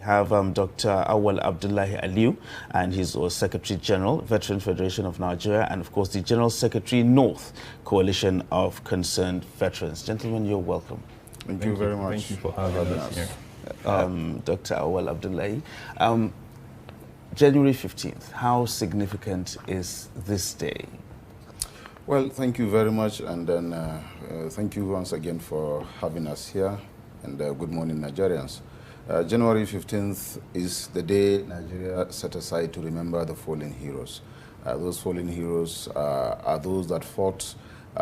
have Dr. Awwal Abdullahi Aliu, and he's our Secretary General, Veteran Federation of Nigeria, and of course the General Secretary, North Coalition of Concerned Veterans. Gentlemen, you're welcome. Thank you very much. Thank you for having us here. Dr. Awwal Abdullahi, January 15th, how significant is this day? Well, thank you very much, and then thank you once again for having us here, and good morning, Nigerians. January 15th is the day Nigeria set aside to remember the fallen heroes. Those fallen heroes are those that fought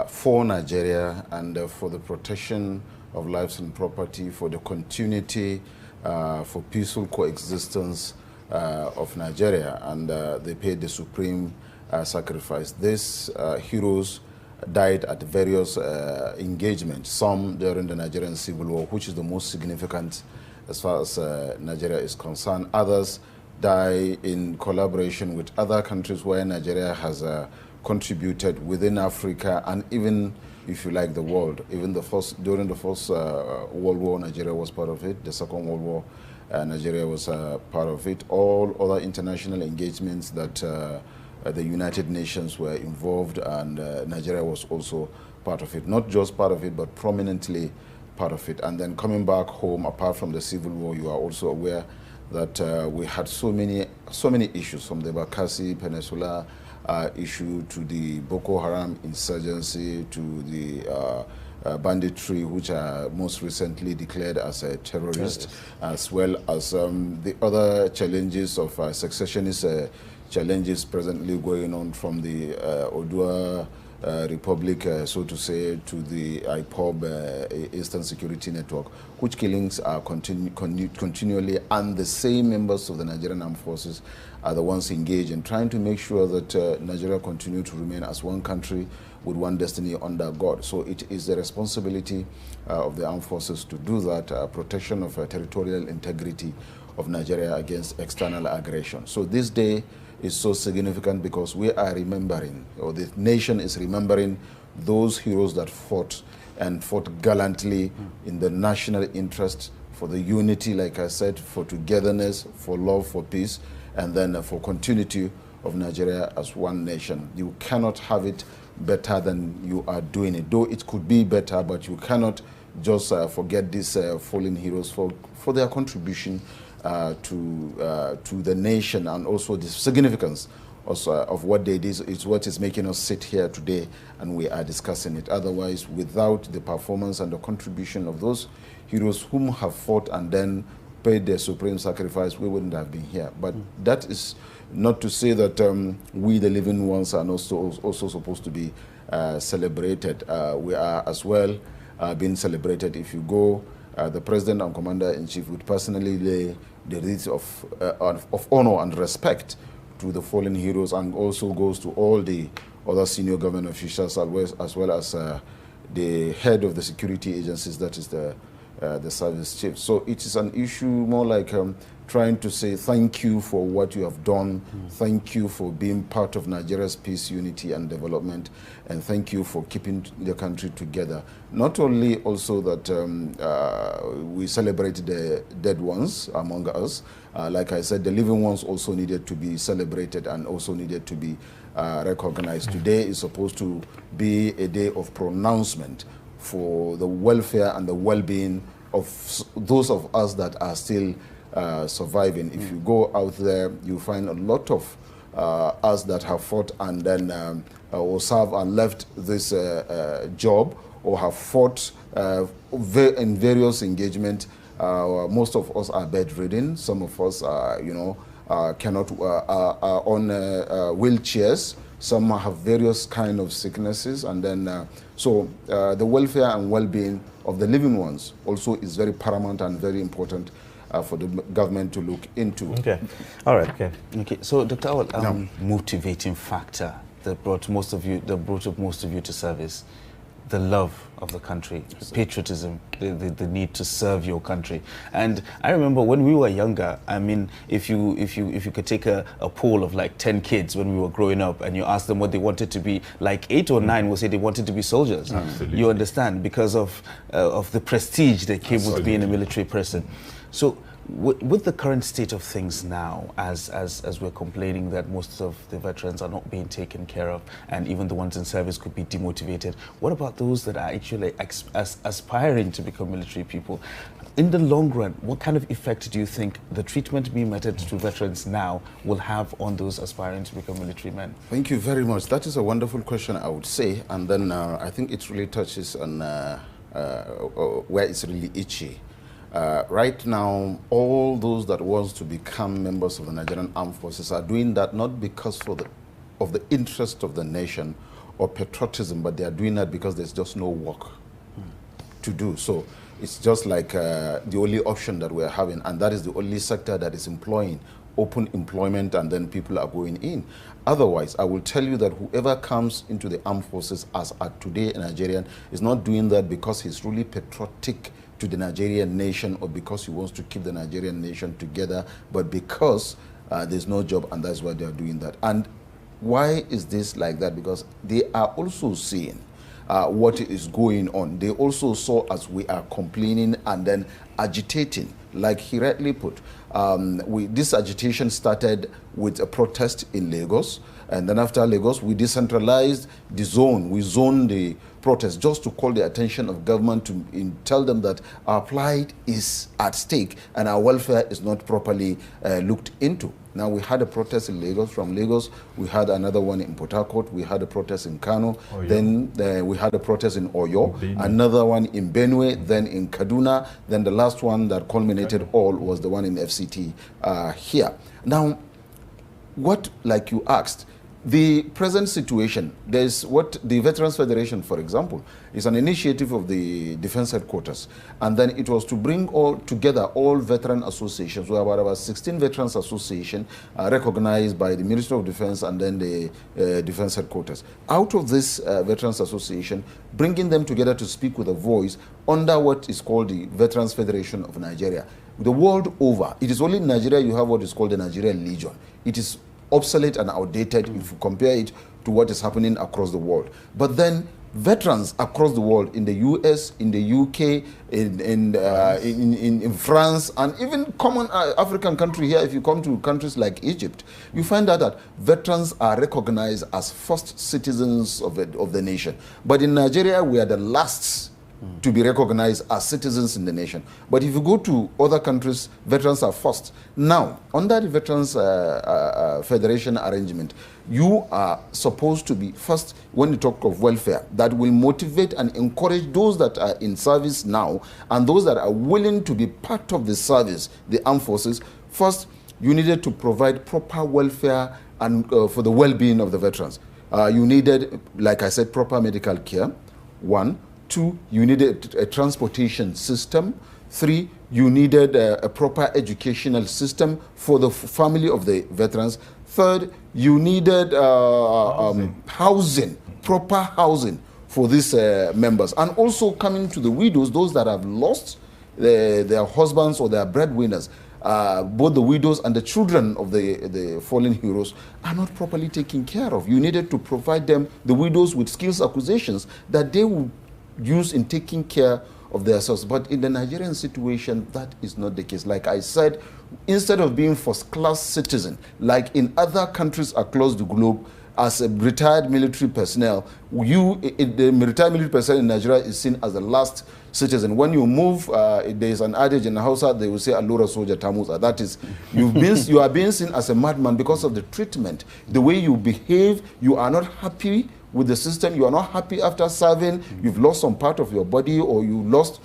for Nigeria and for the protection of lives and property, for the continuity, for peaceful coexistence of Nigeria, and they paid the supreme sacrifice. These heroes died at various engagements, some during the Nigerian Civil War, which is the most significant as far as Nigeria is concerned. Others die in collaboration with other countries where Nigeria has contributed within Africa and even, if you like, the world. Even during the First World War, Nigeria was part of it. The Second World War, Nigeria was part of it. All other international engagements that the United Nations were involved, and Nigeria was also part of it. Not just part of it, but prominently part of it. And then coming back home, apart from the Civil War, you are also aware that we had so many issues, from the Bakassi Peninsula issue to the Boko Haram insurgency to the banditry, which are most recently declared as a terrorist, as well as the other challenges of successionist challenges presently going on, from the Odua Republic, so to say, to the IPOB, Eastern Security Network, which killings are continually, and the same members of the Nigerian Armed Forces are the ones engaged in trying to make sure that Nigeria continue to remain as one country with one destiny under God. So it is the responsibility of the armed forces to do that, protection of territorial integrity of Nigeria against external aggression. So this day is so significant because we are remembering, or the nation is remembering, those heroes that fought and fought gallantly in the national interest, for the unity, like I said, for togetherness, for love, for peace, and then for continuity of Nigeria as one nation. You cannot have it better than you are doing it. Though it could be better, but you cannot just forget these fallen heroes for their contribution to the nation, and also the significance also of what they did is what is making us sit here today and we are discussing it. Otherwise, without the performance and the contribution of those heroes whom have fought and then paid their supreme sacrifice, we wouldn't have been here. But that is not to say that we, the living ones, are also supposed to be celebrated. We are as well being celebrated. If you go, the President and Commander-in-Chief would personally lay the wreath of honor and respect to the fallen heroes, and also goes to all the other senior government officials, as well as the head of the security agencies, that is the service chief. So it is an issue more like trying to say thank you for what you have done, thank you for being part of Nigeria's peace, unity and development, and thank you for keeping the country together. Not only also that we celebrate the dead ones among us, like I said, the living ones also needed to be celebrated and also needed to be recognized. Today is supposed to be a day of pronouncement for the welfare and the well-being of those of us that are still surviving. If you go out there, you find a lot of us that have fought and then or served and left this job, or have fought in various engagements. Most of us are bedridden. Some of us are, cannot are on wheelchairs. Some have various kind of sicknesses, and then so the welfare and well-being of the living ones also is very paramount and very important for the government to look into. Okay, all right. Okay. So, Dr. Awwal, motivating factor that brought most of you to service, the love of the country, patriotism, the need to serve your country. And I remember when we were younger, I mean, if you could take a poll of like 10 kids when we were growing up and you ask them what they wanted to be, like 8 or 9 will say they wanted to be soldiers. Absolutely. You understand, because of the prestige that came with being a military person. So With the current state of things now, as we're complaining that most of the veterans are not being taken care of, and even the ones in service could be demotivated, what about those that are actually aspiring to become military people? In the long run, what kind of effect do you think the treatment being meted to veterans now will have on those aspiring to become military men? Thank you very much. That is a wonderful question, I would say, and then I think it really touches on where it's really itchy. Right now, all those that want to become members of the Nigerian Armed Forces are doing that not because of the interest of the nation or patriotism, but they are doing that because there's just no work to do. So it's just like the only option that we're having, and that is the only sector that is employing open employment, and then people are going in. Otherwise, I will tell you that whoever comes into the armed forces as at today in Nigeria is not doing that because he's really patriotic to the Nigerian nation or because he wants to keep the Nigerian nation together, but because there's no job, and that's why they are doing that. And why is this like that? Because they are also seeing what is going on. They also saw as we are complaining and then agitating, like he rightly put. This agitation started with a protest in Lagos, and then after Lagos, we decentralized the zone. We zoned the protest just to call the attention of government to tell them that our plight is at stake and our welfare is not properly looked into. Now, we had a protest in Lagos. From Lagos, we had another one in Port Harcourt. We had a protest in Kano. Then we had a protest in Oyo. Another one in Benue. Then in Kaduna. Then the last one that culminated all was the one in FCT here. Now, what, like you asked, the present situation, there's what the Veterans Federation, for example, is an initiative of the Defense Headquarters. And then it was to bring all together all veteran associations. We have about 16 Veterans Associations recognized by the Ministry of Defense and then the Defense Headquarters. Out of this Veterans Association, bringing them together to speak with a voice under what is called the Veterans Federation of Nigeria. The world over, it is only in Nigeria you have what is called the Nigerian Legion. It is obsolete and outdated if you compare it to what is happening across the world. But then veterans across the world, in the US, in the UK, in France, and even common African country here, if you come to countries like Egypt, you find out that veterans are recognized as first citizens of the nation. But in Nigeria, we are the last to be recognized as citizens in the nation. But if you go to other countries, veterans are first. Now, under the Veterans Federation arrangement, you are supposed to be first when you talk of welfare that will motivate and encourage those that are in service now and those that are willing to be part of the service, the armed forces. First, you needed to provide proper welfare and for the well-being of the veterans. You needed, like I said, proper medical care, 1. 2, you needed a transportation system. 3, you needed a proper educational system for the family of the veterans. 3rd, you needed housing, proper housing for these members. And also coming to the widows, those that have lost their husbands or their breadwinners. Both the widows and the children of the fallen heroes are not properly taken care of. You needed to provide them, the widows, with skills acquisitions that they would use in taking care of themselves. But in the Nigerian situation, that is not the case. Like I said, instead of being first-class citizen, like in other countries across the globe, as a retired military personnel, the retired military personnel in Nigeria is seen as the last citizen. When you move, there is an adage in the Hausa, they will say, Allura Soja Tamusa. That is, you are being seen as a madman because of the treatment. The way you behave, you are not happy with the system, you are not happy after serving, you've lost some part of your body, or you lost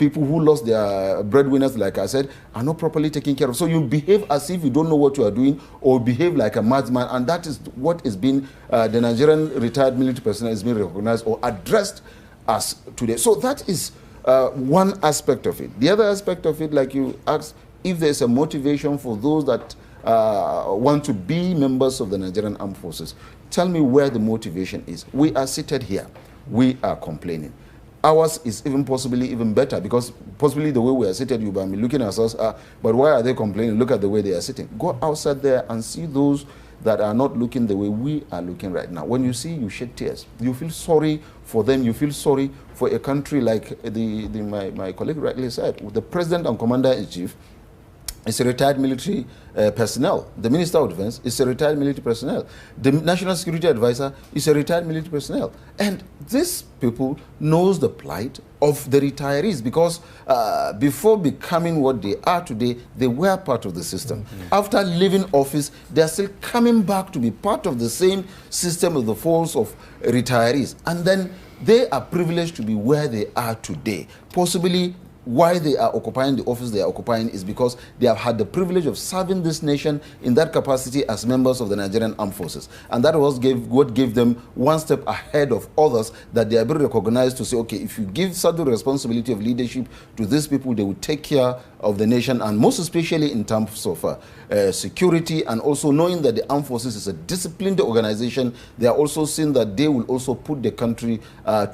people who lost their breadwinners, like I said, are not properly taken care of. So you behave as if you don't know what you are doing, or behave like a madman, and that is what is being, the Nigerian retired military personnel is being recognized or addressed as today. So that is one aspect of it. The other aspect of it, like you asked, if there's a motivation for those that want to be members of the Nigerian Armed Forces, tell me where the motivation is. We are seated here. We are complaining. Ours is even possibly even better, because possibly the way we are seated, you might be looking at us, but why are they complaining? Look at the way they are sitting. Go outside there and see those that are not looking the way we are looking right now. When you see, you shed tears. You feel sorry for them. You feel sorry for a country like my colleague rightly said, with the President and Commander-in-Chief is a retired military personnel. The Minister of Defense is a retired military personnel. The National Security Advisor is a retired military personnel. And these people knows the plight of the retirees because before becoming what they are today, they were part of the system. After leaving office, they are still coming back to be part of the same system of the force of retirees. And then they are privileged to be where they are today. Possibly why they are occupying the office they are occupying is because they have had the privilege of serving this nation in that capacity as members of the Nigerian Armed Forces. And that was what gave them one step ahead of others, that they are being recognized to say, okay, if you give certain responsibility of leadership to these people, they will take care of the nation, and most especially in terms of security, and also knowing that the Armed Forces is a disciplined organization. They are also seeing that they will also put the country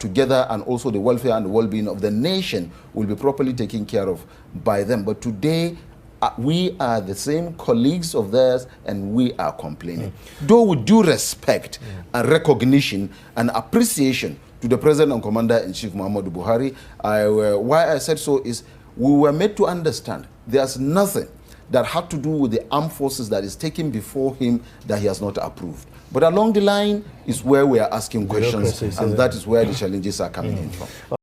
together, and also the welfare and the well-being of the nation will be properly taken care of by them. But today, we are the same colleagues of theirs, and we are complaining. Though with due respect and recognition and appreciation to the President and Commander-in-Chief Muhammadu Buhari, why I said so is we were made to understand there's nothing that had to do with the armed forces that is taken before him that he has not approved. But along the line is where we are asking questions, and that is where the challenges are coming in from.